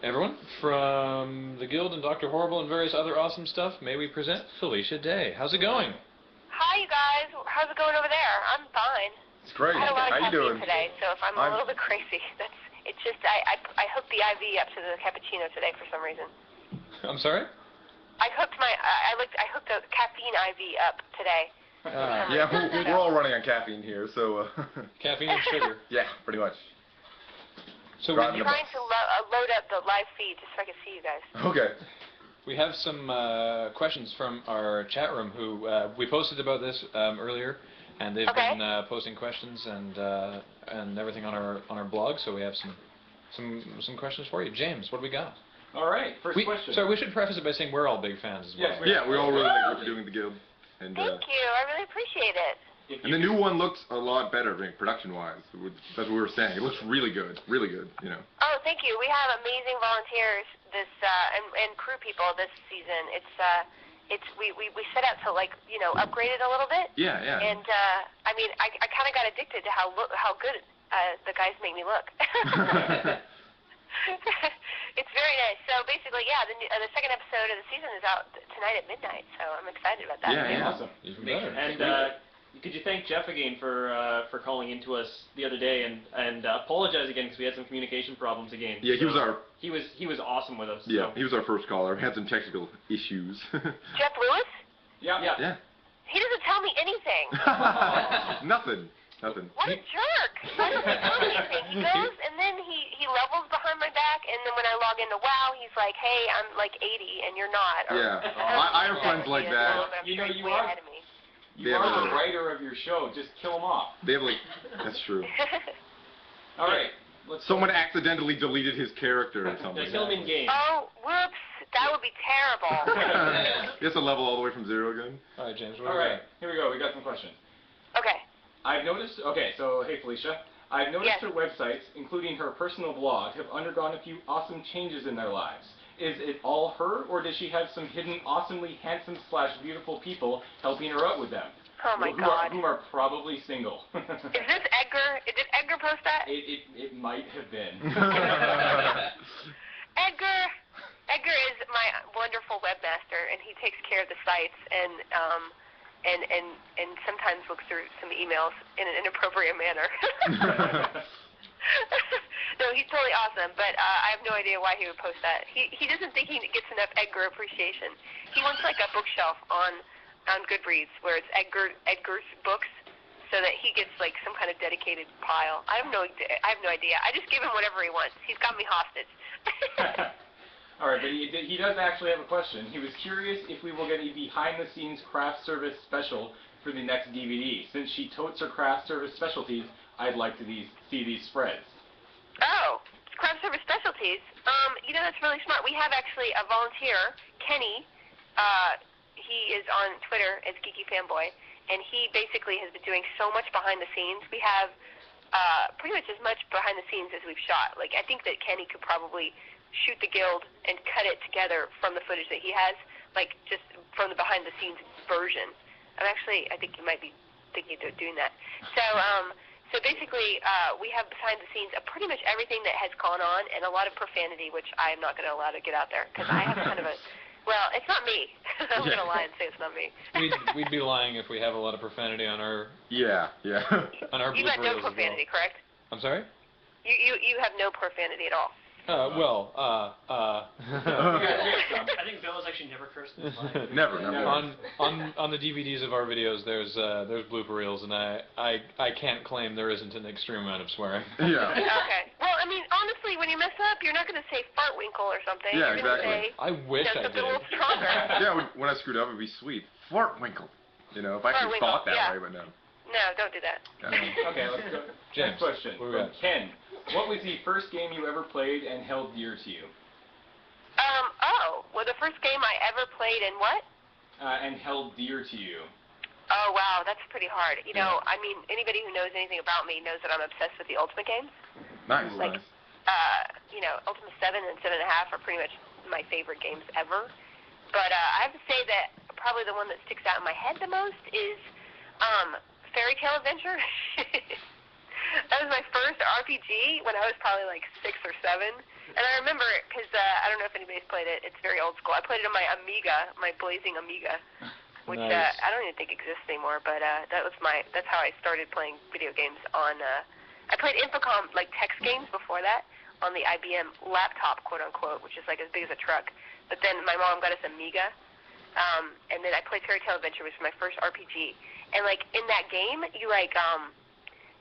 Everyone, from the Guild and Dr. Horrible and various other awesome stuff, may we present Felicia Day. How's it going? Hi, you guys. How's it going over there? I'm fine. It's great. I had a lot of How you doing today, so if I'm a little bit crazy, it's just I hooked the IV up to the cappuccino today for some reason. I'm sorry? I hooked the caffeine IV up today. Yeah, we're all running on caffeine here, so. Caffeine and sugar. Yeah, pretty much. So I'm trying to load up the live feed just so I can see you guys. Okay. We have some questions from our chat room who we posted about this earlier, and they've been posting questions and everything on our blog. So we have some questions for you. James, what do we got? All right, first question. Sorry, we should preface it by saying we're all big fans as well. Yes, yeah, we all really like what you're doing at the Guild. And, Thank you. I really appreciate it. And the new one looks a lot better, production-wise. That's what we were saying. It looks really good, you know. Oh, thank you. We have amazing volunteers this and crew people this season. We set out to upgrade it a little bit. Yeah. And I mean, I kind of got addicted to how good the guys make me look. It's very nice. So basically, yeah, the second episode of the season is out tonight at midnight. So I'm excited about that. Yeah. Awesome. Even better. And could you thank Jeff again for calling into us the other day and apologize again because we had some communication problems again. Yeah, he was awesome with us. Yeah, so. he was our first caller. We had some technical issues. Jeff Lewis? Yeah. He doesn't tell me anything. Nothing. What a jerk! Why doesn't he tell me anything? He goes and then he levels behind my back, and then when I log into WoW, he's like, "Hey, I'm like 80, and you're not." Or, yeah, I have friends like that. You know, you are the writer of your show. Just kill them off. They have that's true. All right. Someone accidentally deleted his character or something. Yeah, kill him in game. Oh, whoops! That would be terrible. You have to level all the way from 0 again. All right, James. All right, here we go. We got some questions. Okay. I've noticed. Okay, so hey Felicia, I've noticed Yes. her websites, including her personal blog, have undergone a few awesome changes in their lives. Is it all her, or does she have some hidden, awesomely handsome / beautiful people helping her out with them? Oh my God. Who are probably single. Is this Edgar? Did Edgar post that? It might have been. Edgar is my wonderful webmaster, and he takes care of the sites and sometimes looks through some emails in an inappropriate manner. No, he's totally awesome, but I have no idea why he would post that. He doesn't think he gets enough Edgar appreciation. He wants like a bookshelf on Goodreads where it's Edgar's books, so that he gets like some kind of dedicated pile. I have no idea. I just give him whatever he wants. He's got me hostage. All right, but he does actually have a question. He was curious if we will get a behind-the-scenes craft service special for the next DVD. Since she totes her craft service specialties, I'd like to see these spreads. Oh, craft service specialties. That's really smart. We have actually a volunteer, Kenny. He is on Twitter as Geeky Fanboy, and he basically has been doing so much behind the scenes. We have pretty much as much behind the scenes as we've shot. Like, I think that Kenny could probably shoot the Guild and cut it together from the footage that he has, like just from the behind the scenes version. I think you might be thinking of doing that. So basically, we have behind the scenes of pretty much everything that has gone on, and a lot of profanity, which I am not going to allow to get out there because I have kind of a. Well, it's not me. I'm going to lie and say it's not me. We'd be lying if we have a lot of profanity on our. Yeah. On our. You got no profanity, correct? I'm sorry? You have no profanity at all. I think Bill has actually never cursed in his life. Never. On the DVDs of our videos, there's blooper reels, and I can't claim there isn't an extreme amount of swearing. Yeah. Okay. Well, I mean, honestly, when you mess up, you're not going to say fartwinkle or something. Yeah, you're exactly. Say, I wish I did. Something a little stronger. Yeah, when I screwed up, it'd be sweet. Fartwinkle. If I actually thought that way, but no. No, don't do that. Okay, let's go. James, next question from Ken. What was the first game you ever played and held dear to you? Well, the first game I ever played and what? And held dear to you. Oh, wow, that's pretty hard. I mean, anybody who knows anything about me knows that I'm obsessed with the Ultimate games. Nice. Like, Ultimate 7 and 7.5 are pretty much my favorite games ever. But I have to say that probably the one that sticks out in my head the most is Fairy Tale Adventure. That was my first RPG when I was probably like 6 or 7. And I remember it because I don't know if anybody's played it. It's very old school. I played it on my Amiga, my blazing Amiga, which Nice. I don't even think exists anymore. But that's how I started playing video games on. I played Infocom, like text games before that, on the IBM laptop, quote unquote, which is like as big as a truck. But then my mom got us Amiga, and then I played Fairy Tale Adventure, which was my first RPG. And like in that game, you like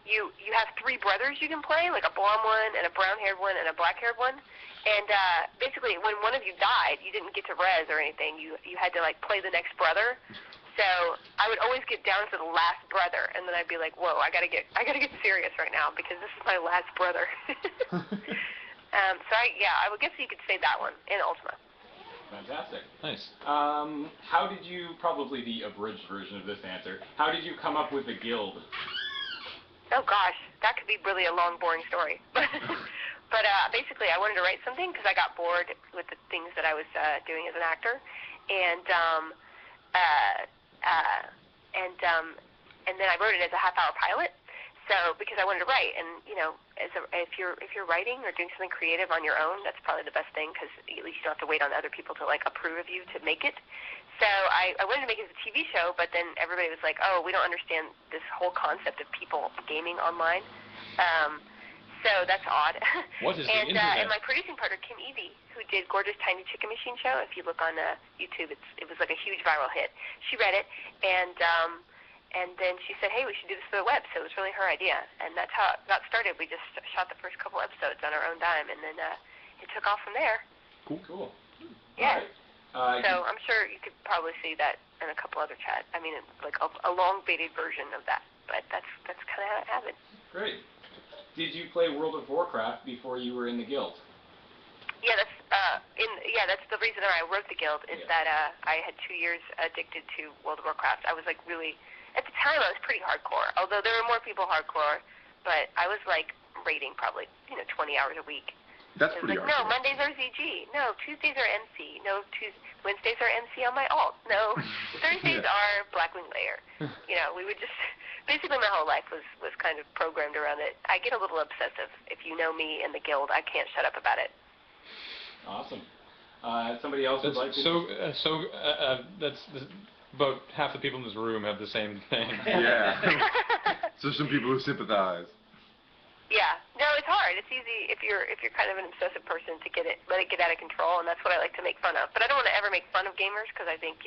you have 3 brothers you can play, like a blonde one and a brown-haired one and a black-haired one. And basically, when one of you died, you didn't get to res or anything. You had to like play the next brother. So I would always get down to the last brother, and then I'd be like, "Whoa, I gotta get serious right now because this is my last brother." So I would guess you could say that one in Ultima. Fantastic. Nice. How did you, probably the abridged version of this answer, how did you come up with the guild? Oh gosh, that could be really a long, boring story. But basically, I wanted to write something because I got bored with the things that I was doing as an actor, and then I wrote it as a half-hour pilot. So because I wanted to write, and you know, if you're writing or doing something creative on your own, that's probably the best thing because at least you don't have to wait on other people to like approve of you to make it. So I wanted to make it as a TV show, but then everybody was like, "Oh, we don't understand this whole concept of people gaming online." So that's odd. What is the internet? And my producing partner Kim Evie, who did Gorgeous Tiny Chicken Machine Show, if you look on YouTube, it was like a huge viral hit. She read it, and then she said, "Hey, we should do this for the web." So it was really her idea, and that's how it got started. We just shot the first couple episodes on our own dime, and then it took off from there. Cool. Yeah. All right. So I'm sure you could probably see that in a couple other chats. I mean, like a long-dated version of that, but that's kind of how it happened. Great. Did you play World of Warcraft before you were in the guild? Yeah, that's the reason that I wrote the guild is that I had 2 years addicted to World of Warcraft. I was like really, at the time I was pretty hardcore, although there were more people hardcore, but I was like raiding probably 20 hours a week. That's It was pretty like, no, hardcore. Mondays are ZG. No, Tuesdays are MC. No, Wednesdays are MC on my alt. No, Thursdays are Blackwing Lair. You know, we would just, basically my whole life was kind of programmed around it. I get a little obsessive. If you know me in the guild, I can't shut up about it. Awesome. Somebody else would like to... That's about half the people in this room have the same thing. Yeah. So some people who sympathize. Yeah, no, it's hard. It's easy if you're kind of an obsessive person to let it get out of control, and that's what I like to make fun of. But I don't want to ever make fun of gamers because I think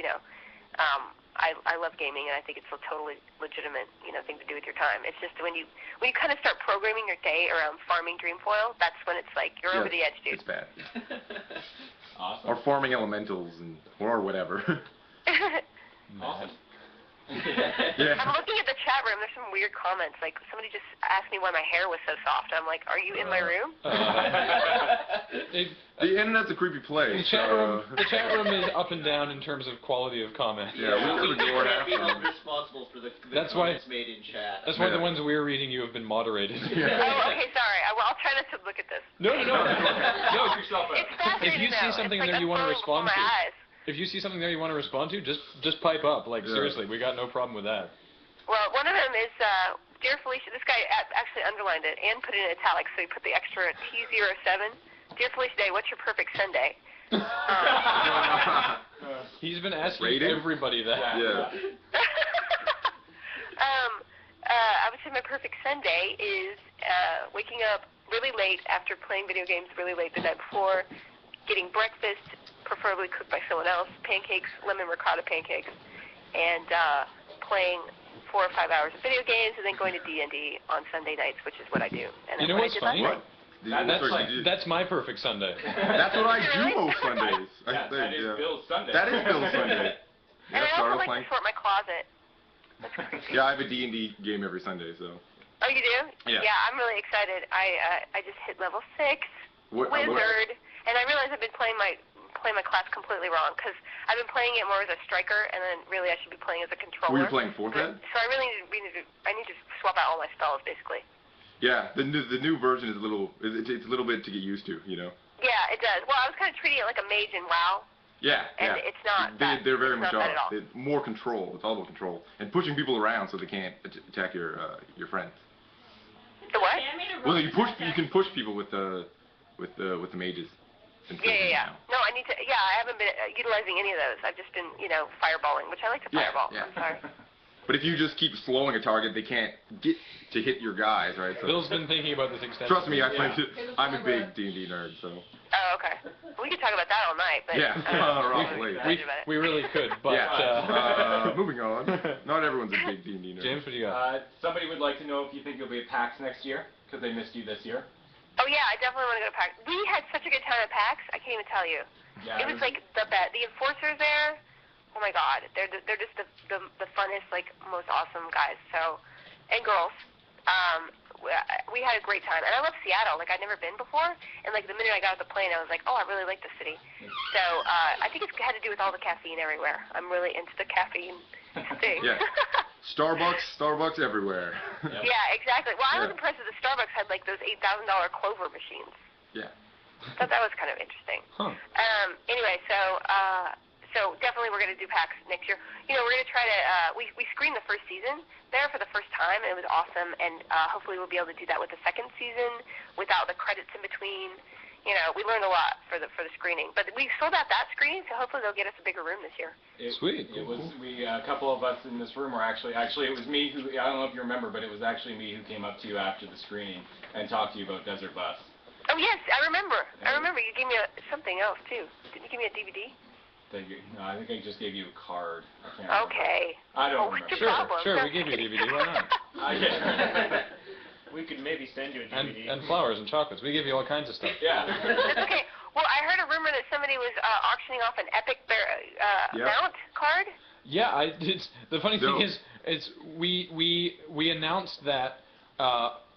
I love gaming and I think it's a totally legitimate thing to do with your time. It's just when you kind of start programming your day around farming Dreamfoil, that's when it's like you're over the edge, dude. It's bad. Awesome. Or farming elementals or whatever. Awesome. Yeah. I'm looking at the chat room. There's some weird comments. Like somebody just asked me why my hair was so soft. I'm like, are you in my room? The internet's a creepy place. The chat room is up and down in terms of quality of comment. Yeah, we never know what can't be held happened. responsible for the That's why- comments made in chat. That's why the ones we're reading you have been moderated. Oh, okay, sorry. I'll try not to look at this. No. Knock yourself out. It's fascinating. If you see though. something it's in like there you want to unfurling respond before to, my eyes. if you see something there you want to respond to, just pipe up. Like Yeah. seriously, we got no problem with that. Well, one of them is, Dear Felicia, this guy actually underlined it and put it in italics, so he put the extra T07. Dear Felicia Day, what's your perfect Sunday? He's been asking Rating? everybody that. Yeah. I would say my perfect Sunday is waking up really late after playing video games really late the night before, getting breakfast, preferably cooked by someone else, pancakes, lemon ricotta pancakes, and playing 4 or 5 hours of video games, and then going to D&D on Sunday nights, which is what I do. And You know that's what's what I did funny? last night. That's my perfect Sunday. That's what I do most Sundays. Yeah, that is Bill's Sunday. That is Bill's Sunday. And I also started like playing. to sort my closet. That's creepy. Yeah, I have a D&D game every Sunday, so. Oh, you do? Yeah. Yeah, I'm really excited. I just hit level 6, Wizard, and I realize I've been playing my class completely wrong because I've been playing it more as a striker, and then really I should be playing as a controller. Were you playing 4th Ed? So I really need to swap out all my spells basically. Yeah, the new version is it's a little bit to get used to, Yeah, it does. Well, I was kind of treating it like a mage in WoW. Yeah, And yeah. it's not that. They're very It's much not that at all. It's more control. It's all about control and pushing people around so they can't attack your friends. The what? Well, you can push people with with the mages. Yeah. No, I need to. Yeah, I haven't been utilizing any of those. I've just been, fireballing, which I like to fireball. Yeah. I'm sorry. But if you just keep slowing a target, they can't get to hit your guys, right? So Bill's been thinking about this extensively. trust me, I'm a big D&D nerd, so. Oh, okay. We could talk about that all night, but Yeah, really probably. We really could, but Moving on. Not everyone's a big D&D nerd. James, what do you got? Somebody would like to know if you think you'll be at PAX next year, because they missed you this year. Oh yeah, I definitely want to go to PAX. We had such a good time at PAX. I can't even tell you. Yeah, It was like the best. The enforcers there. Oh my God, they're just the funnest, like most awesome guys. So, and girls. We had a great time, and I love Seattle. Like I'd never been before, and like the minute I got off the plane, I was like, oh, I really like the city. So I think it's had to do with all the caffeine everywhere. I'm really into the caffeine thing. Yeah. Starbucks everywhere. Yeah, exactly. Well, I was impressed that the Starbucks had like those $8,000 Clover machines. Yeah. Thought that was kind of interesting. Huh. Anyway, so definitely we're going to do PAX next year. We're going to try to, we screened the first season there for the first time, and it was awesome, and hopefully we'll be able to do that with the second season without the credits in between. We learned a lot for the screening, but we sold out that screening, so hopefully they'll get us a bigger room this year. Sweet. It was a couple of us in this room were actually it was me who, I don't know if you remember, but it was actually me who came up to you after the screening and talked to you about Desert Bus. Oh yes, I remember. You gave me something else too. Didn't you give me a DVD? No, I think I just gave you a card. I can't remember. Okay. I don't What's remember. your problem? Sure, we gave you a DVD. Why not? We could maybe send you a DVD. And flowers and chocolates. We give you all kinds of stuff. Yeah. That's okay. Well, I heard a rumor that somebody was auctioning off an Epic mount card. Yeah, the funny thing is, we announced that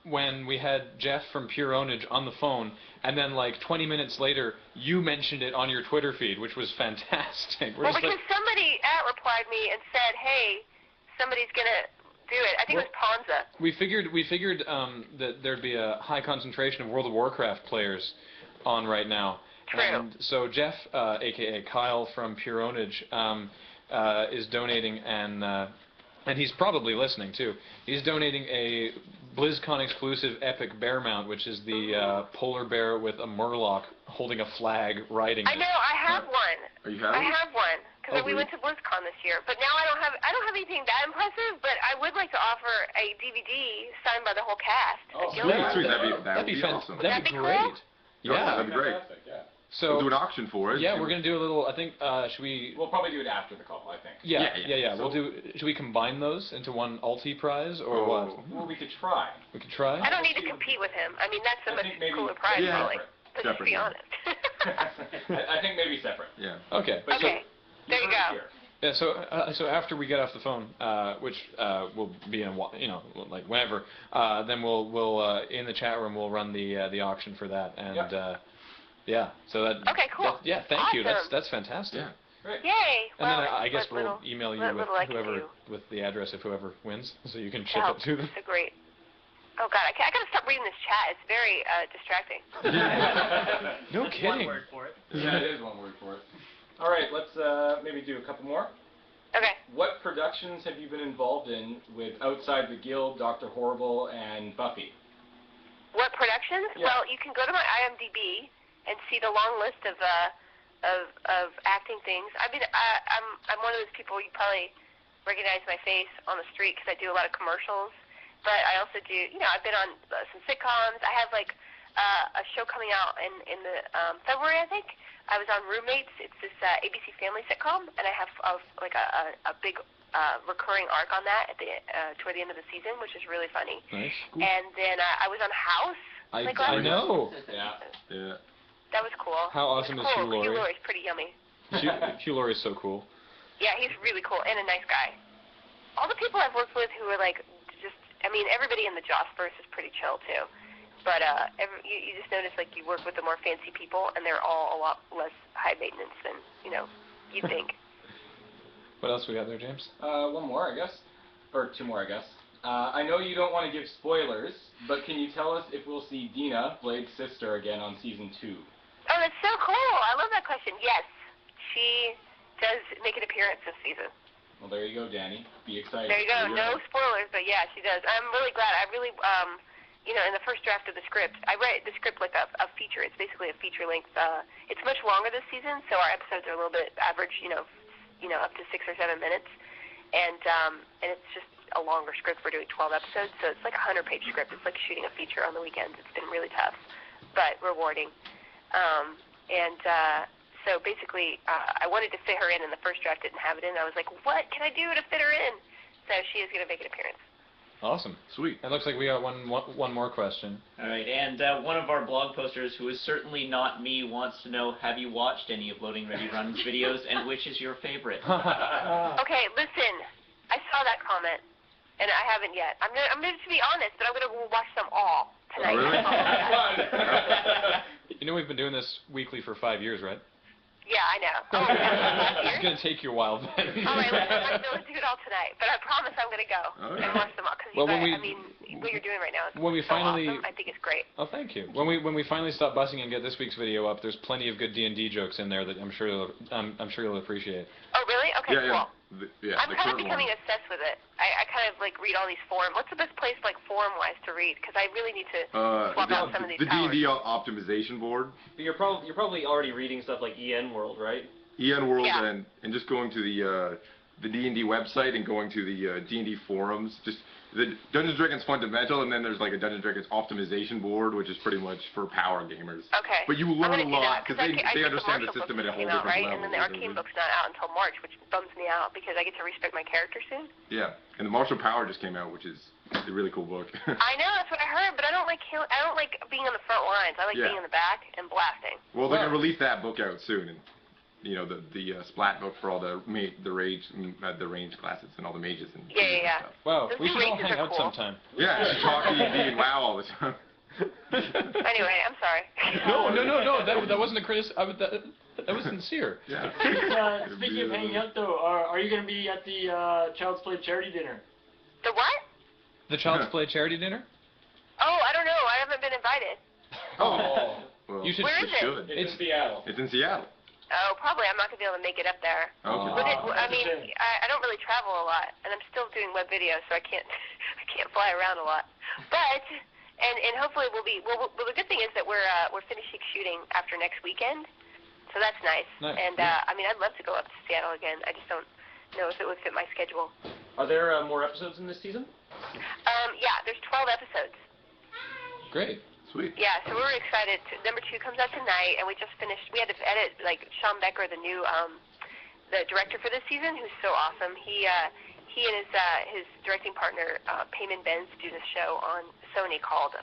when we had Jeff from Pure Ownage on the phone, and then like 20 minutes later, you mentioned it on your Twitter feed, which was fantastic. Well, because somebody replied me and said, "Hey, somebody's gonna do it." I think it was Ponza. We figured that there'd be a high concentration of World of Warcraft players on right now. True. And so Jeff, aka Kyle from Pure Ownage, is donating, and he's probably listening too. He's donating a BlizzCon exclusive epic bear mount, which is the polar bear with a murloc holding a flag riding it. I know. I have one. Are you having? I have one because we went to BlizzCon this year. But now I don't have anything that impressive. But I would like to offer a DVD signed by the whole cast. Oh, Gilmore. that'd be awesome. That'd be great. Cool? Yeah. That'd be great. Yeah. So we'll do an auction for it. Yeah, we're gonna do a little. I think should we? We'll probably do it after the call, I think. Yeah. So, Should we combine those into one Alti prize or what? Well, we could try. We could try. I don't need to compete with him. I mean, that's a much maybe cooler prize, really. Let's just be Separate. honest. I think maybe separate. Yeah. Okay. But Okay. There you go. Yeah, so after we get off the phone, which will be in like whenever, then we'll in the chat room we'll run the auction for that, and yeah, so that. Okay, cool. Yeah, thank you. Awesome. That's fantastic. Yeah. Great. Yay! And Well, then I guess what we'll email you what with little I can whoever do. with the address of whoever wins, so you can ship Oh, it to them. so great. Oh God, I gotta stop reading this chat. It's very distracting. No That's kidding. one word for it. Yeah, it is one word for it. All right, let's maybe do a couple more. Okay. What productions have you been involved in with Outside the Guild, Dr. Horrible, and Buffy? What productions? Yeah. Well, you can go to my IMDb and see the long list of acting things. I mean, I'm one of those people you probably recognize my face on the street because I do a lot of commercials. But I also do, I've been on some sitcoms. I have like a show coming out in the February, I think. I was on Roommates. It's this ABC Family sitcom, and I have like a big recurring arc on that toward the end of the season, which is really funny. Nice. Cool. And then I was on House. I know. Yeah. Yeah. That was cool. How awesome is Hugh Laurie? Hugh Laurie's pretty yummy. Hugh Laurie's so cool. Yeah, he's really cool and a nice guy. All the people I've worked with who are like everybody in the Jossverse is pretty chill too. But you just notice like you work with the more fancy people and they're all a lot less high maintenance than you'd think. What else we got there, James? One more, I guess. Or two more, I guess. I know you don't want to give spoilers, but can you tell us if we'll see Dina, Blade's sister, again on season 2? Oh, that's so cool. I love that question. Yes, she does make an appearance this season. Well, there you go, Danny. Be excited. There you go. No spoilers, but yeah, she does. I'm really glad. I really you know, in the first draft of the script, I read the script like a feature. It's basically a feature length. It's much longer this season, so our episodes are a little bit average, you know, up to 6 or 7 minutes, and it's just a longer script. We're doing 12 episodes, so it's like a 100-page script. It's like shooting a feature on the weekends. It's been really tough, but rewarding. So basically, I wanted to fit her in the first draft, didn't have it in. I was like, what can I do to fit her in? So she is going to make an appearance. Awesome. Sweet. It looks like we got one more question. All right, and one of our blog posters, who is certainly not me, wants to know, have you watched any of Loading Ready Run's videos, and which is your favorite? Okay, listen. I saw that comment, and I haven't yet. I'm going to be honest, but I'm going to watch them all tonight. Oh, really? You know we've been doing this weekly for 5 years, right? Yeah, I know. Oh, yeah. It's going to take you a while then. All right, listen, I'm going to do it all tonight, but I promise I'm going to go and watch them all. Because what you're doing right now is when we finally, awesome. I think it's great. Oh, thank you. When we finally stop bussing and get this week's video up, there's plenty of good D&D jokes in there that I'm sure you'll appreciate. Oh, really? Okay, cool. Yeah, I'm kind of becoming obsessed with it. I kind of like read all these forums. What's the best place like forum-wise to read? Because I really need to swap out some of these the D&D optimization board. But you're probably already reading stuff like EN World, right? EN World, yeah. and just going to the D&D website and going to the D&D forums. Just the Dungeons & Dragons Fundamental, and then there's like a Dungeons & Dragons optimization board, which is pretty much for power gamers. Okay. But you learn a lot because they understand the system at a whole different level. And then the Arcane book's not out until March, which bums me out because I get to respect my character soon. Yeah, and the Martial Power just came out, which is a really cool book. I know, that's what I heard, but I don't like being on the front lines. I like being in the back and blasting. Well, they're gonna release that book out soon, and you know the splat book for all the range classes and all the mages and yeah. stuff. Wow, Those we should all hang out cool. sometime. Yeah, you talk D&D and WoW all the time. Anyway, I'm sorry. No. That wasn't a criticism. That was sincere. Yeah. Speaking of hanging out, though, are you going to be at the Child's Play charity dinner? The what? The Child's Play charity dinner? Oh, I don't know. I haven't been invited. Oh. Well, You should. Where is it? It's in Seattle. It's in Seattle. Oh, probably. I'm not going to be able to make it up there. Okay. But I don't really travel a lot, and I'm still doing web videos, so I can't fly around a lot. But and hopefully well, the good thing is that we're finishing shooting after next weekend, so that's nice. And I'd love to go up to Seattle again. I just don't know if it would fit my schedule. Are there more episodes in this season? Yeah, there's 12 episodes. Great. Sweet. Yeah, so we're excited. Number 2 comes out tonight, and we just finished. We had to edit like Sean Becker, the new the director for this season, who's so awesome. He and his directing partner Payman Benz do this show on Sony called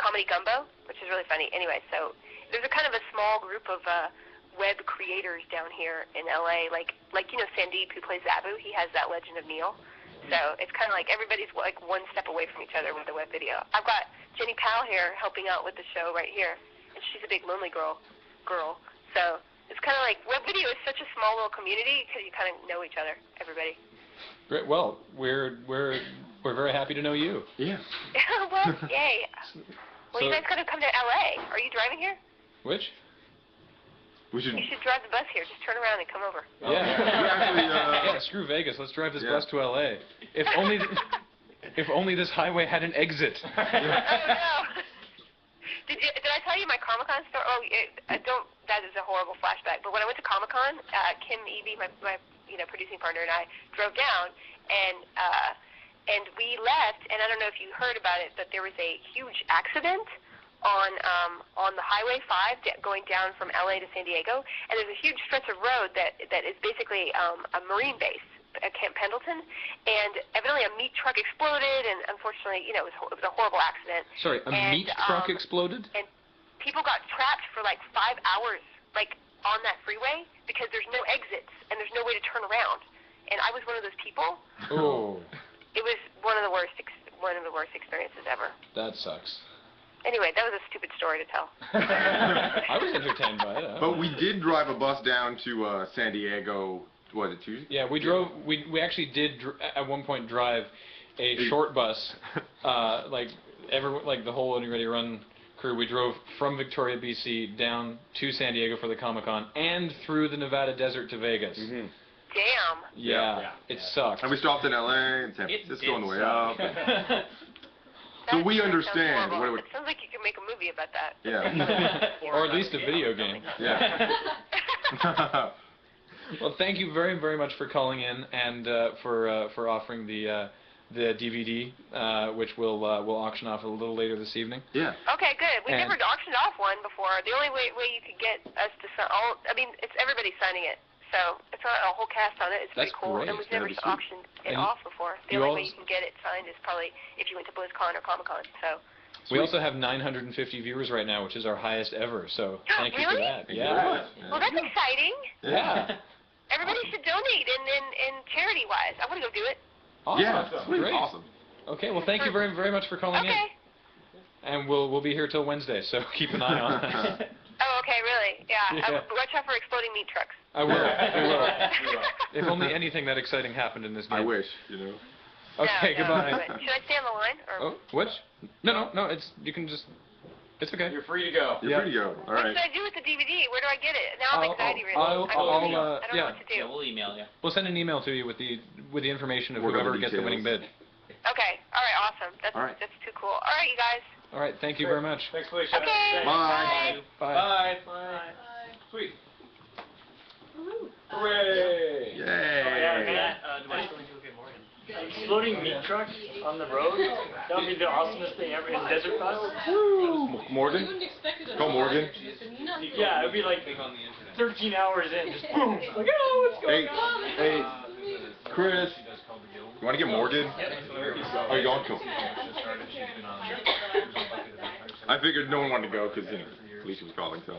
Comedy Gumbo, which is really funny. Anyway, so there's a kind of a small group of web creators down here in LA, like you know Sandeep, who plays Zabu. He has that Legend of Neil. So it's kind of like everybody's like one step away from each other with the web video. I've got Jenny Powell here helping out with the show right here, and she's a big lonely girl. So it's kind of like web video is such a small little community because you kind of know each other, everybody. Great. Well, we're very happy to know you. Yeah. Well, yay. Well, you guys gotta come to LA. Are you driving here? Which? You should drive the bus here. Just turn around and come over. Yeah. Actually, yeah. Screw Vegas. Let's drive this bus to LA. If only this highway had an exit. Oh no. Did I tell you my Comic-Con story? Oh, that is a horrible flashback. But when I went to Comic-Con, Kim Evie, my producing partner, and I drove down, and we left. And I don't know if you heard about it, but there was a huge accident on the Highway 5 going down from LA to San Diego, and there's a huge stretch of road that is basically a Marine base at Camp Pendleton, and evidently a meat truck exploded, and unfortunately, it was a horrible accident. Sorry, a meat truck exploded? And people got trapped for like 5 hours, like on that freeway, because there's no exits and there's no way to turn around. And I was one of those people. Oh. It was one of the worst experiences ever. That sucks. Anyway, that was a stupid story to tell. I was entertained by it. But we did drive a bus down to San Diego. Was it Tuesday? Yeah, we drove. We actually did at one point drive a short bus. Like the whole Loading Ready Run crew. We drove from Victoria, BC, down to San Diego for the Comic-Con and through the Nevada desert to Vegas. Mm-hmm. Damn. Yeah, it sucked. And we stopped in LA and San Francisco on the way up. So we sounds understand horrible. what it would. It sounds like you could make a movie about that. Yeah. Or at least a video game. Yeah. Well, thank you very, very much for calling in and for offering the DVD, which we'll auction off a little later this evening. Yeah. Okay, good. We've And- never auctioned off one before. The only way you could get us to sign, it's everybody signing it. So it's not a whole cast on it. It's That's pretty cool. great. And we've That'd never be sweet. auctioned it And off before. The you only way also- you can get it signed is probably if you went to BlizzCon or Comic-Con. So. We also have 950 viewers right now, which is our highest ever. So thank you for Really? that. Thank you Yeah. very much. Well, that's exciting. Yeah. Everybody should donate in charity-wise. I want to go do it. Awesome. Yeah. Sweet. Great. Awesome. Okay. Well, thank you very, very much for calling in. Okay. And we'll be here till Wednesday, so keep an eye on us. Oh, okay, really? Yeah. Yeah. Watch out for exploding meat trucks. I will. I will. We will. If only anything that exciting happened in this game. I wish, you know. Okay. No, Goodbye. but should I stay on the line? Or Oh, what? No. It's you can just. It's okay. You're free to go. You're Yeah. free to go. All what right. should I do with the DVD? Where do I get it? Now I'm anxiety ridden. I'll, I don't know yeah. what to do. Yeah, we'll email you. We'll send an email to you with the information of Work on the whoever gets the winning bid. details. Okay. All right. Awesome. All right. That's too cool. All right, you guys. All right. Thank you very much. Thanks, Felicia. Okay. Bye. Bye. Bye. Sweet. Hooray! Yay. Exploding meat trucks on the road? That would be the awesomest thing ever in Desert Files. Morgan? Go Morgan. Yeah, it would be like 13 hours in, just boom. Like, oh, what's going on? Hey, Chris. You want to get Morgan? Oh, you going? Cool. I figured no one wanted to go because, Felicia was calling, so.